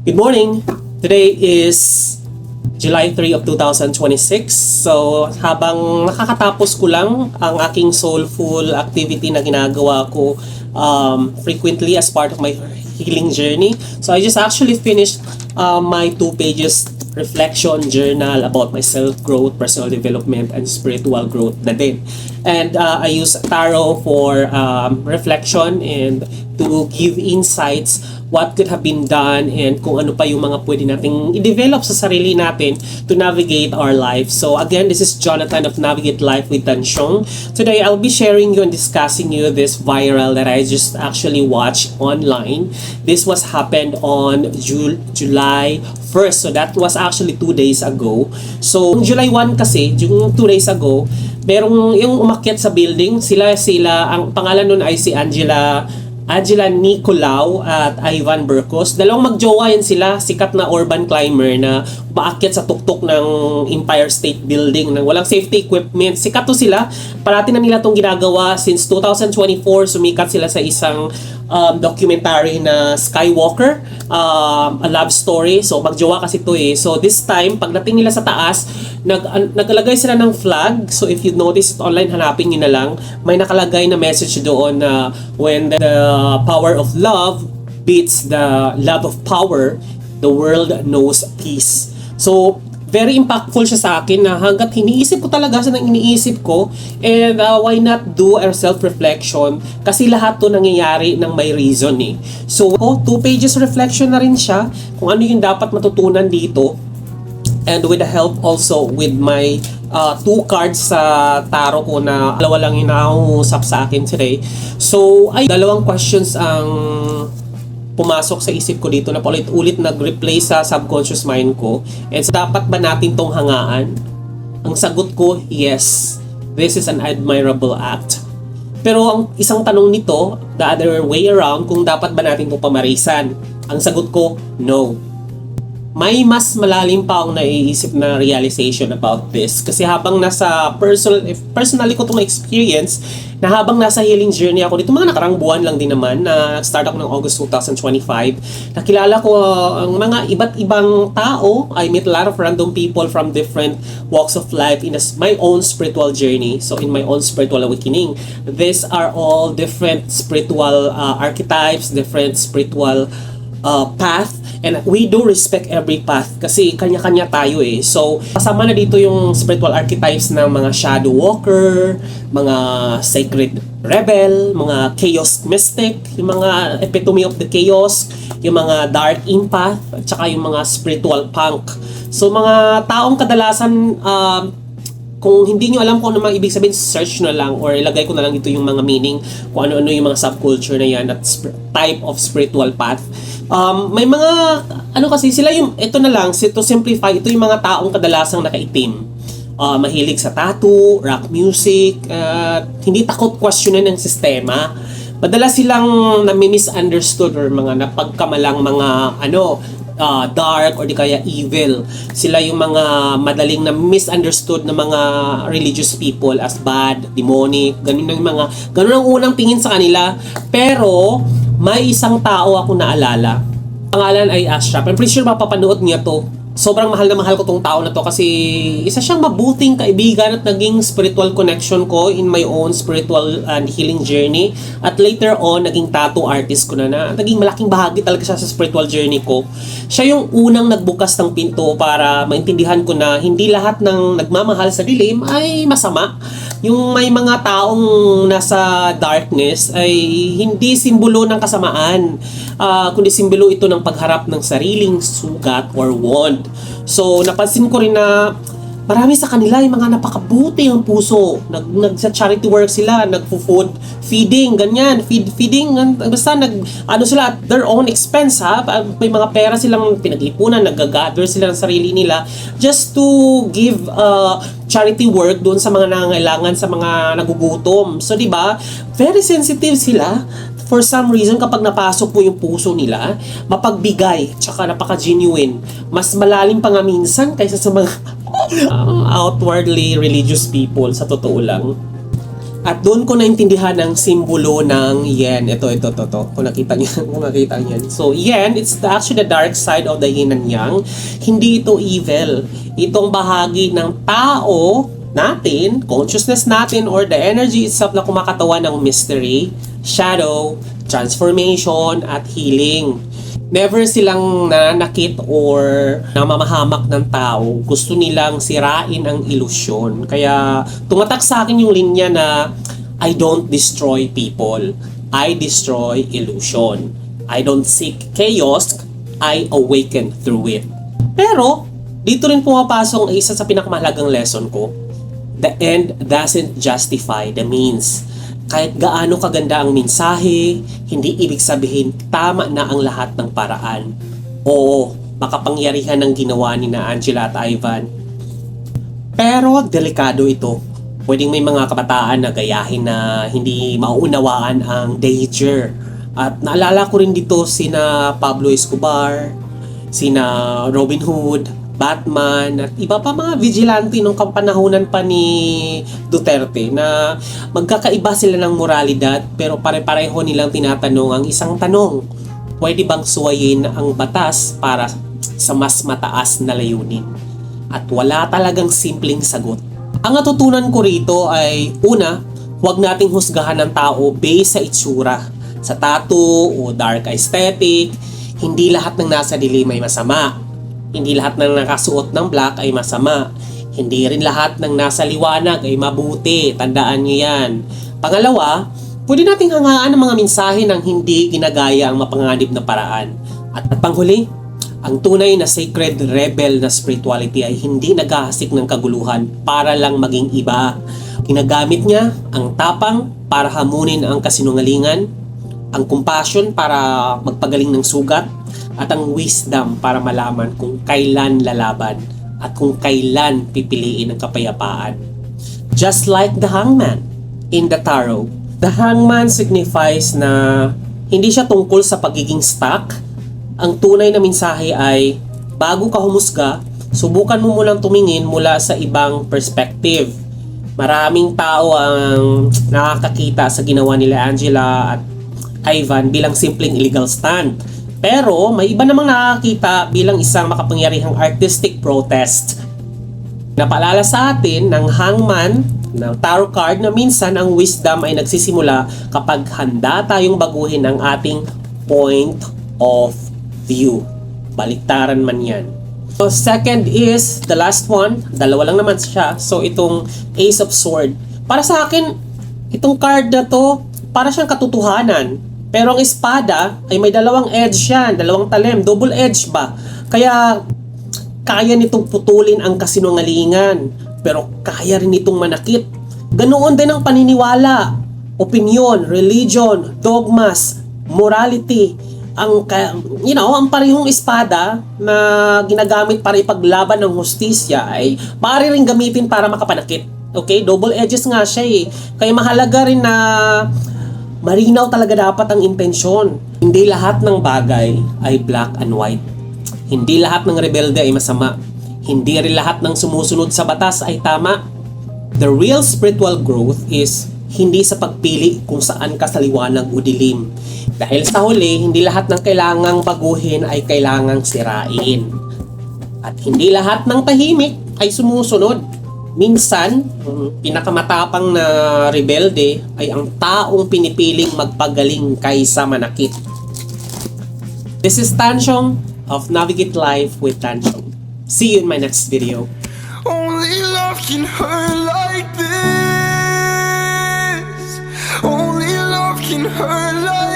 Good morning! Today is July 3 of 2026. So, habang nakakatapos ko lang ang aking soulful activity na ginagawa ko frequently as part of my healing journey. So, I just actually finished my 2 pages reflection journal about my self-growth, personal development, and spiritual growth na din. And I use tarot for reflection and to give insights what could have been done and kung ano pa yung mga pwede nating i-develop sa sarili natin to navigate our life. So again, this is Jonathan of Navigate Life with Tansyong. Today, I'll be sharing you and discussing you this viral that I just actually watched online. This was happened on July 1st. So that was actually 2 days ago. So July 1 kasi, yung 2 days ago, merong yung umakyat sa building, sila, ang pangalan nun ay si Angela Nicolau at Ivan Burgos. Dalawang magjowa yan sila, sikat na urban climber na paakyat sa tuktok ng Empire State Building nang walang safety equipment. Sikat to sila. Parati na nila tong ginagawa since 2024. Sumikat sila sa isang documentary na Skywalker, a love story. So magjowa kasi to eh. So this time, pagdating nila sa taas, naglagay sila ng flag. So if you notice it online, hanapin nyo na lang. May nakalagay na message doon na when the power of love beats the love of power, the world knows peace. So very impactful siya sa akin na hanggat iniisip ko talaga sa iniisip ko, and why not do a self-reflection kasi lahat to nangyayari ng may reason eh. So 2 pages reflection na rin siya kung ano yung dapat matutunan dito, and with the help also with my 2 cards sa tarot ko na dalawa lang yung nakakausap sa akin today. So ay dalawang questions ang pumasok sa isip ko dito na paulit-ulit nag-replay sa subconscious mind ko. And so, dapat ba natin tong hangaan? Ang sagot ko, yes. This is an admirable act. Pero ang isang tanong nito, the other way around, kung dapat ba natin itong pamarisan? Ang sagot ko, no. May mas malalim pa akong naiisip na realization about this. Kasi habang nasa personally ko itong experience, na habang nasa healing journey ako dito, mga nakarang buwan lang din naman, na start ako ng August 2025, nakilala ko ang mga iba't ibang tao. I met a lot of random people from different walks of life in my own spiritual journey. So in my own spiritual awakening, these are all different spiritual archetypes, different spiritual path, and we do respect every path kasi kanya-kanya tayo eh. So kasama na dito yung spiritual archetypes ng mga shadow walker, mga sacred rebel, mga chaos mystic, yung mga epitome of the chaos, yung mga dark empath, at saka yung mga spiritual punk. So mga taong kadalasan kung hindi nyo alam kung ano mga ibig sabihin, search na lang or ilagay ko na lang dito yung mga meaning kung ano-ano yung mga subculture na yan at type of spiritual path. May mga, kasi sila yung, ito na lang, to simplify, ito yung mga taong kadalasang nakaitim. Mahilig sa tattoo, rock music, hindi takot questionin ng sistema. Madalas silang nami-misunderstood or mga napagkamalang mga, dark or di kaya evil. Sila yung mga madaling na misunderstood na mga religious people as bad, demonic, ganun ang unang tingin sa kanila. Pero may isang tao ako naalala. Pangalan ay Ashraf. I'm pretty sure mapapanood niya to. Sobrang mahal na mahal ko tong tao na to kasi isa siyang mabuting kaibigan at naging spiritual connection ko in my own spiritual and healing journey. At later on, naging tattoo artist ko na naging malaking bahagi talaga siya sa spiritual journey ko. Siya yung unang nagbukas ng pinto para maintindihan ko na hindi lahat ng nagmamahal sa dilim ay masama. Yung may mga taong nasa darkness ay hindi simbolo ng kasamaan, kundi simbolo ito ng pagharap ng sariling sugat or wound. So napansin ko rin na marami sa kanila yung mga napakabuti ang puso. Sa charity work sila, nagfo-food feeding, ganyan, feeding, basta sila at their own expense ha. May mga pera silang pinaglipunan, nag-gather sila ng sarili nila just to give charity work doon sa mga nangangailangan, sa mga nagugutom. So 'di ba? Very sensitive sila. For some reason, kapag napasok mo yung puso nila, mapagbigay, tsaka napaka-genuine. Mas malalim pa nga minsan kaysa sa mga outwardly religious people, sa totoo lang. At doon ko naintindihan ang simbolo ng yen. Ito. Kung nakita niyo, kung nakita niyo. So, yen, it's actually the dark side of the yin and yang. Hindi ito evil. Itong bahagi ng tao natin, consciousness natin, or the energy itself na kumakatawan ng mystery, shadow, transformation, at healing. Never silang nananakit or namamahamak ng tao. Gusto nilang sirain ang ilusyon. Kaya tumatak sa akin yung linya na I don't destroy people. I destroy illusion. I don't seek chaos. I awaken through it. Pero, dito rin pumapasok ang isa sa pinakamahalagang lesson ko. The end doesn't justify the means. Kahit gaano kaganda ang mensahe, hindi ibig sabihin tama na ang lahat ng paraan. Oo, makapangyarihan ang ginawa ni na Angela at Ivan. Pero delikado ito. Pwedeng may mga kabataan na gayahin na hindi mauunawaan ang danger. At naalala ko rin dito sina Pablo Escobar, sina Robin Hood, Batman, at iba pa mga vigilante nung kapanahunan pa ni Duterte na magkakaiba sila ng moralidad pero pare-pareho nilang tinatanong ang isang tanong. Pwede bang suwayin ang batas para sa mas mataas na layunin? At wala talagang simpleng sagot. Ang natutunan ko rito ay, una, huwag nating husgahan ng tao based sa itsura. Sa tattoo o dark aesthetic, hindi lahat ng nasa dilim ay masama. Hindi lahat ng nakasuot ng black ay masama. Hindi rin lahat ng nasa liwanag ay mabuti. Tandaan nyo yan. Pangalawa, pwede nating hangaan ang mga mensahe ng hindi ginagaya ang mapanganib na paraan. At panghuli, ang tunay na sacred rebel na spirituality ay hindi naghahasik ng kaguluhan para lang maging iba. Ginagamit niya ang tapang para hamunin ang kasinungalingan, ang compassion para magpagaling ng sugat, at ang wisdom para malaman kung kailan lalaban at kung kailan pipiliin ang kapayapaan. Just like the hangman in the tarot. The hangman signifies na hindi siya tungkol sa pagiging stuck. Ang tunay na mensahe ay, bago ka humusga, subukan mo mulang tumingin mula sa ibang perspective. Maraming tao ang nakakakita sa ginawa nila Angela at Ivan bilang simpleng illegal stunt. Pero may iba namang nakakita bilang isang makapangyarihang artistic protest. Napaalala sa atin ng hangman ng tarot card na minsan ang wisdom ay nagsisimula kapag handa tayong baguhin ang ating point of view. Baliktaran man yan. So second is, the last one, dalawa lang naman siya. So itong Ace of Sword. Para sa akin, itong card na to, para siyang katotohanan. Pero ang espada ay may dalawang edge yan, dalawang talim, double edge ba? Kaya kaya nitong putulin ang kasinungalingan, pero kaya rin itong manakit. Ganoon din ang paniniwala, opinion, religion, dogmas, morality. Ang parehong espada na ginagamit para ipaglaban ng hustisya ay maaari ring gamitin para makapanakit. Okay? Double edges nga siya eh. Kaya mahalaga rin na marinaw talaga dapat ang intensyon. Hindi lahat ng bagay ay black and white. Hindi lahat ng rebelde ay masama. Hindi rin lahat ng sumusunod sa batas ay tama. The real spiritual growth is hindi sa pagpili kung saan ka sa liwanag o dilim. Dahil sa huli, hindi lahat ng kailangang baguhin ay kailangang sirain. At hindi lahat ng tahimik ay sumusunod. Minsan, pinakamatapang na rebelde ay ang taong pinipiling magpagaling kaysa manakit. This is Tanchong of Navigate Life with Tanchong. See you in my next video. Only love can hurt like this. Only love can hurt like